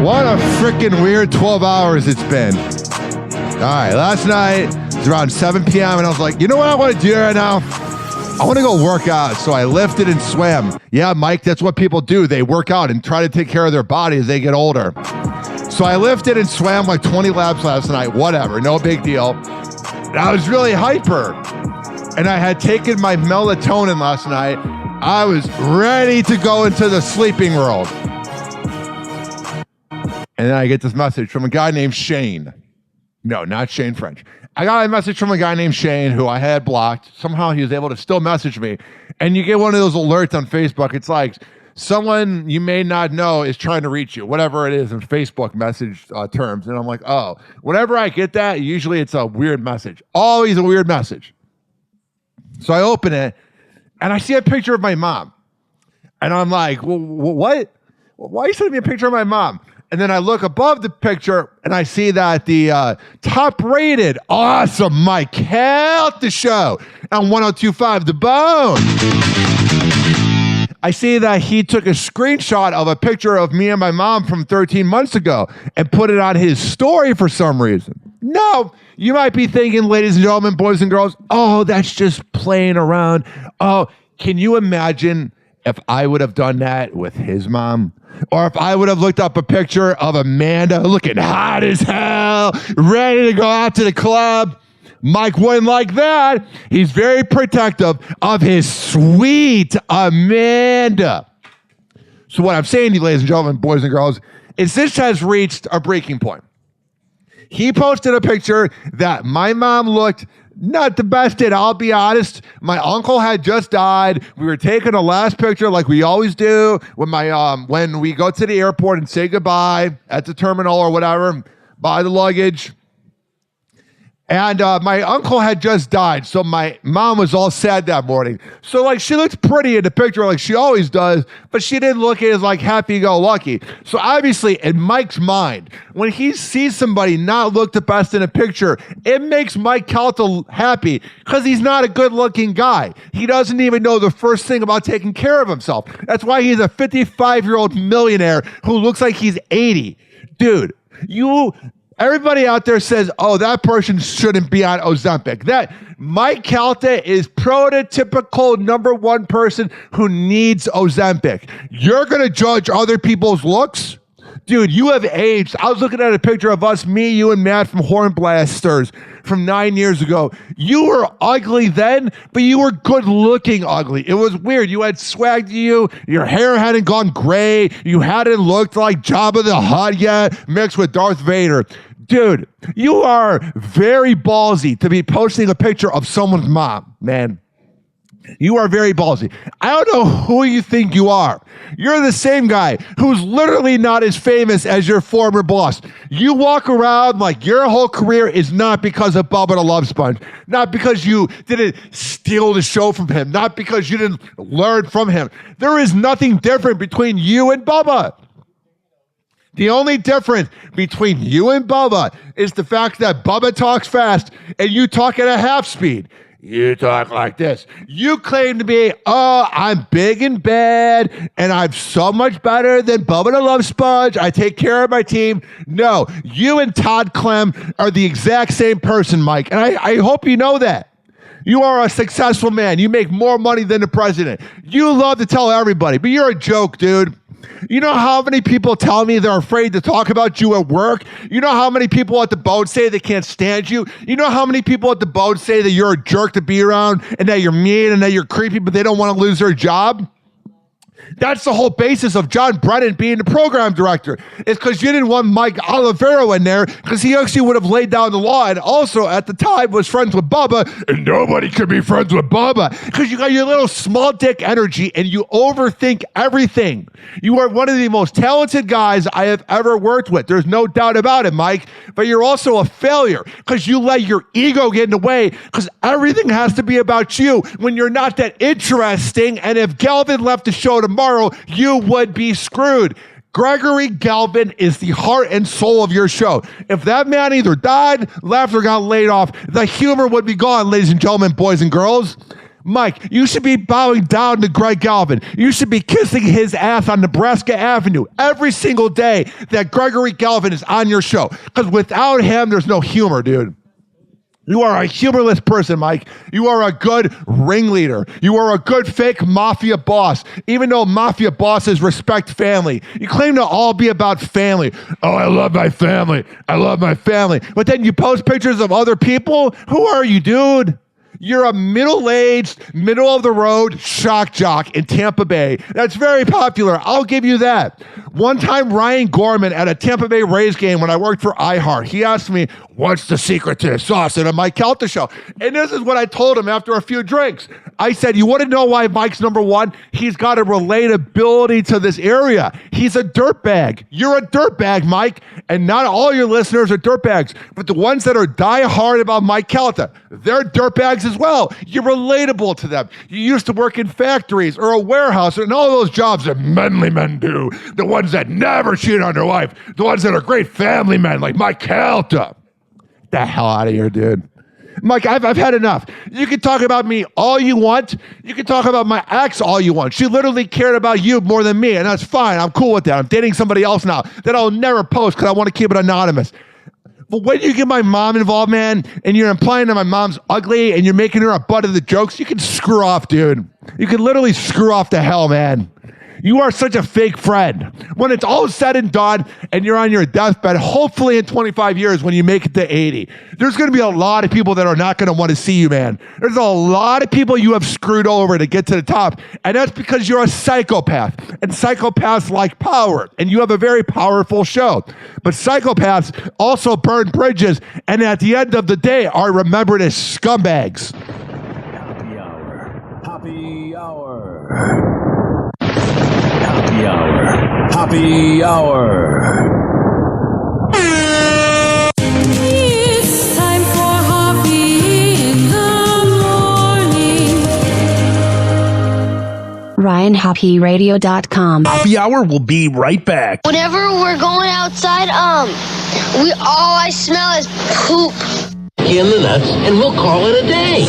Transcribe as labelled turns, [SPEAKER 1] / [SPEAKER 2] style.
[SPEAKER 1] What a freaking weird 12 hours it's been. All right, last night it was around 7 p.m. and I was like, you know what I want to do right now? I want to go work out. So I lifted and swam. Yeah, Mike, that's what people do. They work out and try to take care of their body as they get older. So I lifted and swam like 20 laps last night. Whatever, no big deal. I was really hyper. And I had taken my melatonin last night. I was ready to go into the sleeping world. And then I get this message from a guy named Shane. No, not Shane French. I got a message from a guy named Shane who I had blocked. Somehow he was able to still message me. And you get one of those alerts on Facebook. It's like someone you may not know is trying to reach you, whatever it is in Facebook message terms. And I'm like, oh, whenever I get that, usually it's a weird message. Always a weird message. So I open it and I see a picture of my mom. And I'm like, well, what? Why are you sending me a picture of my mom? And then I look above the picture and I see that the top-rated, awesome Mike Calta show on 102.5 The Bone. I see that he took a screenshot of a picture of me and my mom from 13 months ago and put it on his story for some reason. No, you might be thinking, ladies and gentlemen, boys and girls, oh, that's just playing around. Oh, can you imagine if I would have done that with his mom? Or if I would have looked up a picture of Amanda looking hot as hell, ready to go out to the club? Mike wouldn't like that. He's very protective of his sweet Amanda. So what I'm saying to you, ladies and gentlemen, boys and girls, is this has reached a breaking point. He posted a picture that my mom looked not the best in, I'll be honest. My uncle had just died. We were taking a last picture like we always do when when we go to the airport and say goodbye at the terminal or whatever, buy the luggage. And my uncle had just died, so my mom was all sad that morning. So, like, she looked pretty in the picture like she always does, but she didn't look as, like, happy-go-lucky. So, obviously, in Mike's mind, when he sees somebody not look the best in a picture, it makes Mike Calta happy because he's not a good-looking guy. He doesn't even know the first thing about taking care of himself. That's why he's a 55-year-old millionaire who looks like he's 80. Dude, everybody out there says, oh, that person shouldn't be on Ozempic. That Mike Calta is prototypical number one person who needs Ozempic. You're going to judge other people's looks? Dude, you have aged. I was looking at a picture of us, me, you, and Matt from Hornblasters from 9 years ago. You were ugly then, but you were good-looking ugly. It was weird. You had swag to you. Your hair hadn't gone gray. You hadn't looked like Jabba the Hutt yet, mixed with Darth Vader. Dude, you are very ballsy to be posting a picture of someone's mom, man. You are very ballsy. I don't know who you think you are. You're the same guy who's literally not as famous as your former boss. You walk around like your whole career is not because of Bubba the Love Sponge, not because you didn't steal the show from him, not because you didn't learn from him. There is nothing different between you and Bubba. The only difference between you and Bubba is the fact that Bubba talks fast and you talk at a half speed. You talk like this. You claim to be, oh, I'm big and bad, and I'm so much better than Bubba the Love Sponge. I take care of my team. No, you and Todd Clem are the exact same person, Mike, and I hope you know that. You are a successful man. You make more money than the president. You love to tell everybody, but you're a joke, dude. You know how many people tell me they're afraid to talk about you at work? You know how many people at the boat say they can't stand you? You know how many people at the boat say that you're a jerk to be around and that you're mean and that you're creepy, but they don't want to lose their job? That's the whole basis of John Brennan being the program director. It's because you didn't want Mike Olivero in there because he actually would have laid down the law and also at the time was friends with Bubba, and nobody could be friends with Bubba because you got your little small dick energy and you overthink everything. You are one of the most talented guys I have ever worked with. There's no doubt about it, Mike, but you're also a failure because you let your ego get in the way because everything has to be about you when you're not that interesting, and if Galvin left the show tomorrow, you would be screwed. Gregory Galvin is the heart and soul of your show. If that man either died, left, or got laid off, the humor would be gone, ladies and gentlemen, boys and girls. Mike, you should be bowing down to Greg Galvin. You should be kissing his ass on Nebraska Avenue every single day that Gregory Galvin is on your show. Because without him, there's no humor, dude. You are a humorless person, Mike. You are a good ringleader. You are a good fake mafia boss, even though mafia bosses respect family. You claim to all be about family. Oh, I love my family. I love my family. But then you post pictures of other people? Who are you, dude? You're a middle-aged, middle-of-the-road shock jock in Tampa Bay. That's very popular. I'll give you that. One time, Ryan Gorman at a Tampa Bay Rays game when I worked for iHeart, he asked me, what's the secret to the sauce at a Mike Calta show? And this is what I told him after a few drinks. I said, you want to know why Mike's number one? He's got a relatability to this area. He's a dirtbag. You're a dirtbag, Mike. And not all your listeners are dirtbags, but the ones that are die-hard about Mike Calta, they're dirtbags as well. You're relatable to them. You used to work in factories or a warehouse and all those jobs that manly men do. The ones that never cheat on their wife. The ones that are great family men like Mike Calta. Get the hell out of here, dude. Mike, I've had enough. You can talk about me all you want. You can talk about my ex all you want. She literally cared about you more than me, and that's fine. I'm cool with that. I'm dating somebody else now that I'll never post because I want to keep it anonymous. But when you get my mom involved, man, and you're implying that my mom's ugly and you're making her a butt of the jokes, you can screw off, dude. You can literally screw off to hell, man. You are such a fake friend. When it's all said and done and you're on your deathbed, hopefully in 25 years when you make it to 80, there's going to be a lot of people that are not going to want to see you, man. There's a lot of people you have screwed over to get to the top, and that's because you're a psychopath, and psychopaths like power, and you have a very powerful show. But psychopaths also burn bridges, and at the end of the day are remembered as scumbags.
[SPEAKER 2] Hoppe Hour. Hoppe Hour. Hoppe Hour. Hoppe Hour.
[SPEAKER 3] It's time for Hoppe in the morning.
[SPEAKER 4] RyanHoppeRadio.com.
[SPEAKER 5] Hoppe Hour will be right back.
[SPEAKER 6] Whenever we're going outside, all I smell is poop.
[SPEAKER 7] In the nuts, and we'll call it a day.